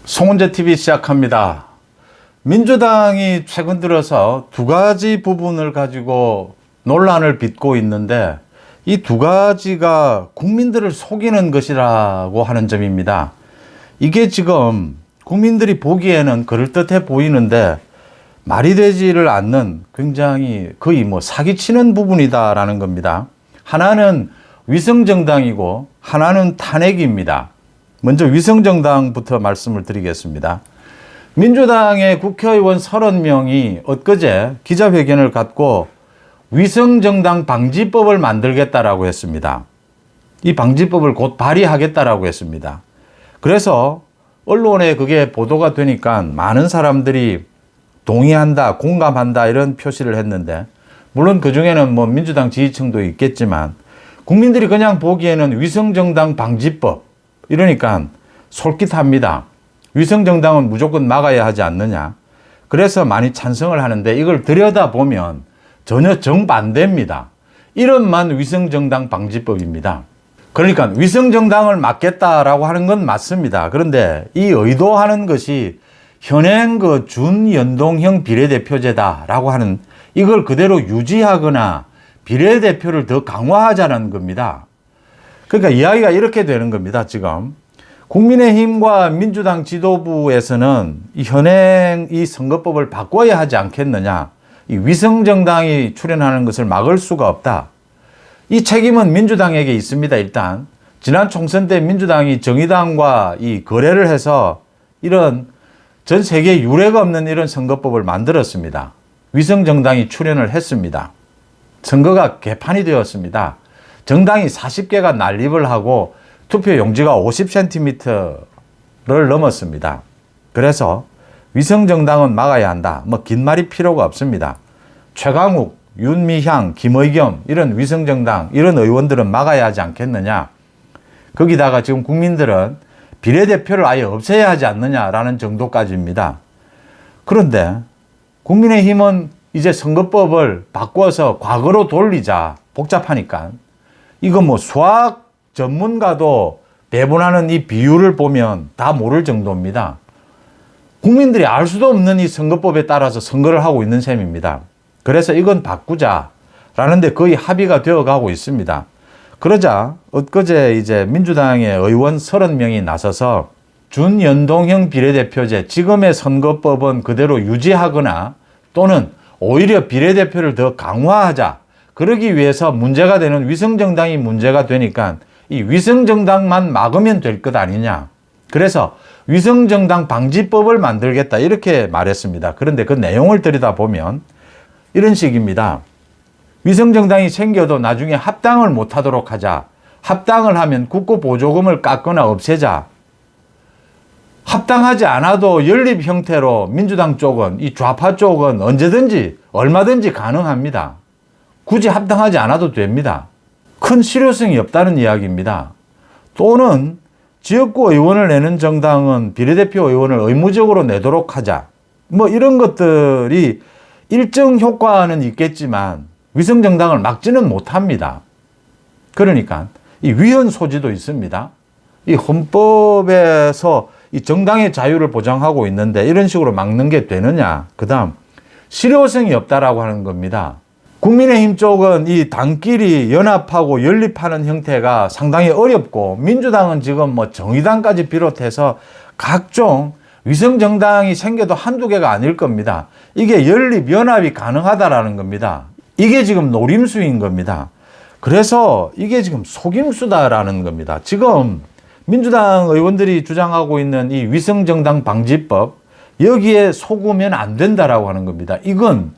송은재 TV 시작합니다. 민주당이 최근 들어서 두 가지 부분을 가지고 논란을 빚고 있는데 이 두 가지가 국민들을 속이는 것이라고 하는 점입니다. 이게 지금 국민들이 보기에는 그럴듯해 보이는데 말이 되지를 않는 굉장히 거의 사기치는 부분이다라는 겁니다. 하나는 위성정당이고 하나는 탄핵입니다. 먼저 위성정당부터 말씀을 드리겠습니다. 민주당의 국회의원 30명이 엊그제 기자회견을 갖고 위성정당 방지법을 만들겠다라고 했습니다. 이 방지법을 곧 발의하겠다라고 했습니다. 그래서 언론에 그게 보도가 되니까 많은 사람들이 동의한다, 공감한다 이런 표시를 했는데, 물론 그 중에는 민주당 지지층도 있겠지만 국민들이 그냥 보기에는 위성정당 방지법 이러니까 솔깃합니다. 위성정당은 무조건 막아야 하지 않느냐. 그래서 많이 찬성을 하는데 이걸 들여다보면 전혀 정반대입니다. 이름만 위성정당 방지법입니다. 그러니까 위성정당을 막겠다라고 하는 건 맞습니다. 그런데 이 의도하는 것이 현행 준연동형 비례대표제다라고 하는 이걸 그대로 유지하거나 비례대표를 더 강화하자는 겁니다. 그러니까 이야기가 이렇게 되는 겁니다. 지금 국민의힘과 민주당 지도부에서는 이 현행 이 선거법을 바꿔야 하지 않겠느냐. 이 위성정당이 출연하는 것을 막을 수가 없다. 이 책임은 민주당에게 있습니다. 일단 지난 총선 때 민주당이 정의당과 이 거래를 해서 이런 전 세계 유례가 없는 이런 선거법을 만들었습니다. 위성정당이 출연을 했습니다. 선거가 개판이 되었습니다. 정당이 40개가 난립을 하고 투표 용지가 50cm를 넘었습니다. 그래서 위성정당은 막아야 한다. 긴 말이 필요가 없습니다. 최강욱, 윤미향, 김의겸 이런 위성정당 이런 의원들은 막아야 하지 않겠느냐. 거기다가 지금 국민들은 비례대표를 아예 없애야 하지 않느냐라는 정도까지입니다. 그런데 국민의힘은 이제 선거법을 바꿔서 과거로 돌리자. 복잡하니까. 이거 수학 전문가도 배분하는 이 비율을 보면 다 모를 정도입니다. 국민들이 알 수도 없는 이 선거법에 따라서 선거를 하고 있는 셈입니다. 그래서 이건 바꾸자라는데 거의 합의가 되어 가고 있습니다. 그러자 엊그제 이제 민주당의 의원 30명이 나서서 준연동형 비례대표제 지금의 선거법은 그대로 유지하거나 또는 오히려 비례대표를 더 강화하자. 그러기 위해서 문제가 되는 위성정당이 문제가 되니까 이 위성정당만 막으면 될 것 아니냐. 그래서 위성정당 방지법을 만들겠다 이렇게 말했습니다. 그런데 그 내용을 들여다보면 이런 식입니다. 위성정당이 생겨도 나중에 합당을 못하도록 하자. 합당을 하면 국고보조금을 깎거나 없애자. 합당하지 않아도 연립 형태로 민주당 쪽은 이 좌파 쪽은 언제든지 얼마든지 가능합니다. 굳이 합당하지 않아도 됩니다. 큰 실효성이 없다는 이야기입니다. 또는 지역구 의원을 내는 정당은 비례대표 의원을 의무적으로 내도록 하자. 이런 것들이 일정 효과는 있겠지만 위성정당을 막지는 못합니다. 그러니까 이 위헌 소지도 있습니다. 이 헌법에서 이 정당의 자유를 보장하고 있는데 이런 식으로 막는 게 되느냐. 그 다음 실효성이 없다라고 하는 겁니다. 국민의힘 쪽은 이 당끼리 연합하고 연립하는 형태가 상당히 어렵고 민주당은 지금 정의당까지 비롯해서 각종 위성정당이 생겨도 한두 개가 아닐 겁니다. 이게 연립, 연합이 가능하다라는 겁니다. 이게 지금 노림수인 겁니다. 그래서 이게 지금 속임수다라는 겁니다. 지금 민주당 의원들이 주장하고 있는 이 위성정당 방지법 여기에 속으면 안 된다라고 하는 겁니다. 이건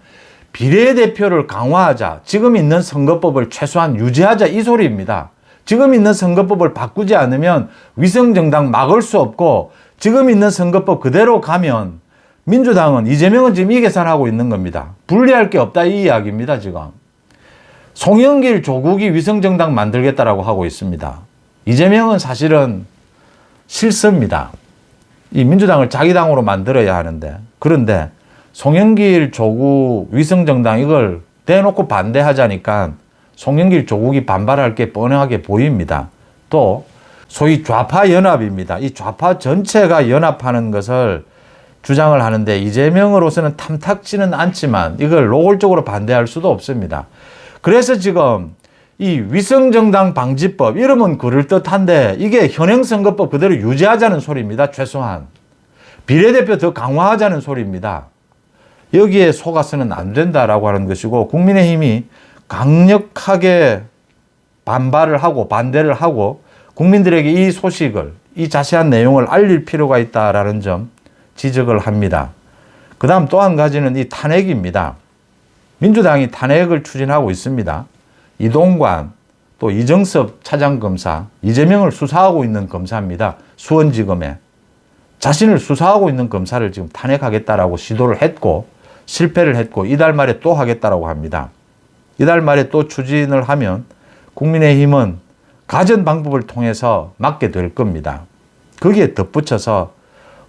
비례대표를 강화하자. 지금 있는 선거법을 최소한 유지하자 이 소리입니다. 지금 있는 선거법을 바꾸지 않으면 위성정당 막을 수 없고 지금 있는 선거법 그대로 가면 민주당은 이재명은 지금 이 계산하고 있는 겁니다. 분리할 게 없다 이 이야기입니다. 지금 송영길 조국이 위성정당 만들겠다라고 하고 있습니다. 이재명은 사실은 실수입니다. 이 민주당을 자기 당으로 만들어야 하는데 그런데 송영길 조국 위성정당 이걸 대놓고 반대하자니까 송영길 조국이 반발할 게 뻔하게 보입니다. 또 소위 좌파 연합입니다. 이 좌파 전체가 연합하는 것을 주장을 하는데 이재명으로서는 탐탁지는 않지만 이걸 노골적으로 반대할 수도 없습니다. 그래서 지금 이 위성정당 방지법 이름은 그럴듯한데 이게 현행선거법 그대로 유지하자는 소리입니다. 최소한 비례대표 더 강화하자는 소리입니다. 여기에 속아서는 안 된다라고 하는 것이고 국민의힘이 강력하게 반발을 하고 반대를 하고 국민들에게 이 소식을 이 자세한 내용을 알릴 필요가 있다라는 점 지적을 합니다. 그 다음 또 한 가지는 이 탄핵입니다. 민주당이 탄핵을 추진하고 있습니다. 이동관 또 이정섭 차장검사 이재명을 수사하고 있는 검사입니다. 수원지검에 자신을 수사하고 있는 검사를 지금 탄핵하겠다라고 시도를 했고 실패를 했고 이달 말에 또 하겠다라고 합니다. 이달 말에 또 추진을 하면 국민의힘은 가전 방법을 통해서 막게 될 겁니다. 거기에 덧붙여서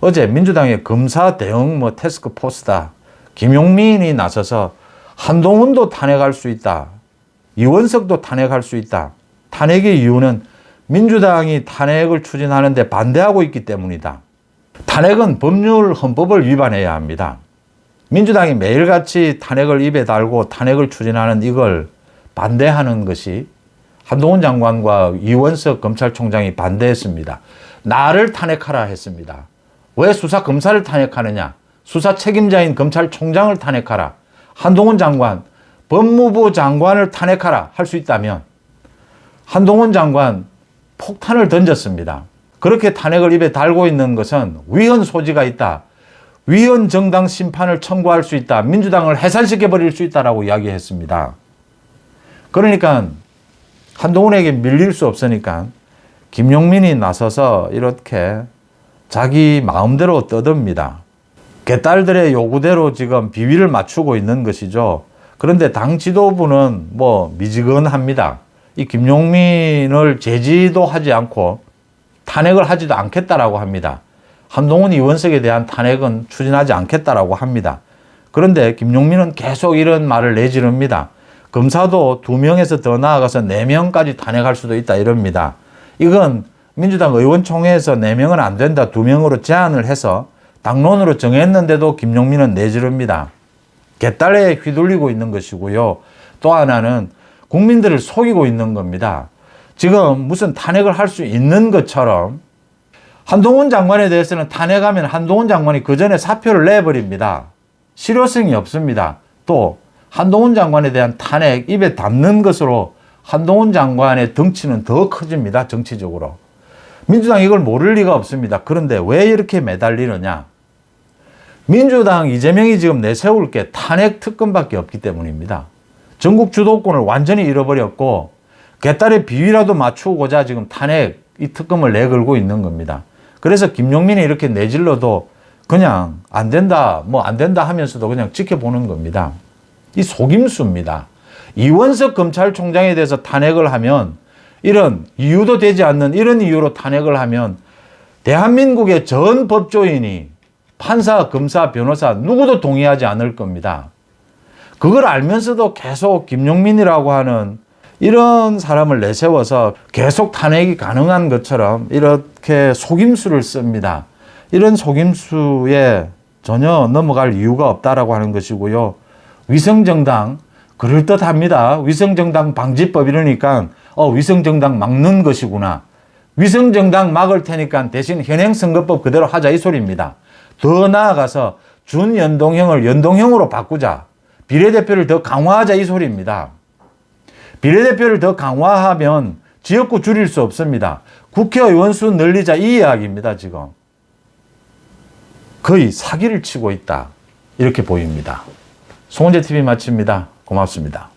어제 민주당의 검사 대응 태스크포스다. 김용민이 나서서 한동훈도 탄핵할 수 있다. 이원석도 탄핵할 수 있다. 탄핵의 이유는 민주당이 탄핵을 추진하는데 반대하고 있기 때문이다. 탄핵은 법률 헌법을 위반해야 합니다. 민주당이 매일같이 탄핵을 입에 달고 탄핵을 추진하는 이걸 반대하는 것이 한동훈 장관과 이원석 검찰총장이 반대했습니다. 나를 탄핵하라 했습니다. 왜 수사검사를 탄핵하느냐? 수사 책임자인 검찰총장을 탄핵하라. 한동훈 장관, 법무부 장관을 탄핵하라 할 수 있다면 한동훈 장관 폭탄을 던졌습니다. 그렇게 탄핵을 입에 달고 있는 것은 위헌 소지가 있다. 위헌 정당 심판을 청구할 수 있다. 민주당을 해산시켜버릴 수 있다라고 이야기했습니다. 그러니까 한동훈에게 밀릴 수 없으니까 김용민이 나서서 이렇게 자기 마음대로 떠듭니다. 개딸들의 요구대로 지금 비위를 맞추고 있는 것이죠. 그런데 당 지도부는 미지근합니다. 이 김용민을 제지도 하지 않고 탄핵을 하지도 않겠다라고 합니다. 한동훈 이원석에 대한 탄핵은 추진하지 않겠다라고 합니다. 그런데 김용민은 계속 이런 말을 내지릅니다. 검사도 2명에서 더 나아가서 4명까지 탄핵할 수도 있다 이럽니다. 이건 민주당 의원총회에서 4명은 안 된다 2명으로 제한을 해서 당론으로 정했는데도 김용민은 내지릅니다. 개딸에 휘둘리고 있는 것이고요. 또 하나는 국민들을 속이고 있는 겁니다. 지금 무슨 탄핵을 할 수 있는 것처럼 한동훈 장관에 대해서는 탄핵하면 한동훈 장관이 그 전에 사표를 내버립니다. 실효성이 없습니다. 또 한동훈 장관에 대한 탄핵 입에 담는 것으로 한동훈 장관의 덩치는 더 커집니다. 정치적으로. 민주당이 이걸 모를 리가 없습니다. 그런데 왜 이렇게 매달리느냐? 민주당 이재명이 지금 내세울 게 탄핵 특검밖에 없기 때문입니다. 전국 주도권을 완전히 잃어버렸고 개딸의 비위라도 맞추고자 지금 탄핵 이 특검을 내걸고 있는 겁니다. 그래서 김용민이 이렇게 내질러도 그냥 안 된다 안 된다 하면서도 그냥 지켜보는 겁니다. 이 속임수입니다. 이원석 검찰총장에 대해서 탄핵을 하면 이런 이유도 되지 않는 이런 이유로 탄핵을 하면 대한민국의 전 법조인이 판사, 검사, 변호사 누구도 동의하지 않을 겁니다. 그걸 알면서도 계속 김용민이라고 하는 이런 사람을 내세워서 계속 탄핵이 가능한 것처럼 이렇게 속임수를 씁니다. 이런 속임수에 전혀 넘어갈 이유가 없다라고 하는 것이고요. 위성정당 그럴듯합니다. 위성정당 방지법 이러니까 위성정당 막는 것이구나. 위성정당 막을 테니까 대신 현행선거법 그대로 하자 이 소리입니다. 더 나아가서 준연동형을 연동형으로 바꾸자. 비례대표를 더 강화하자 이 소리입니다. 비례대표를 더 강화하면 지역구 줄일 수 없습니다. 국회의원 수 늘리자 이 이야기입니다. 지금 거의 사기를 치고 있다 이렇게 보입니다. 송은재 TV 마칩니다. 고맙습니다.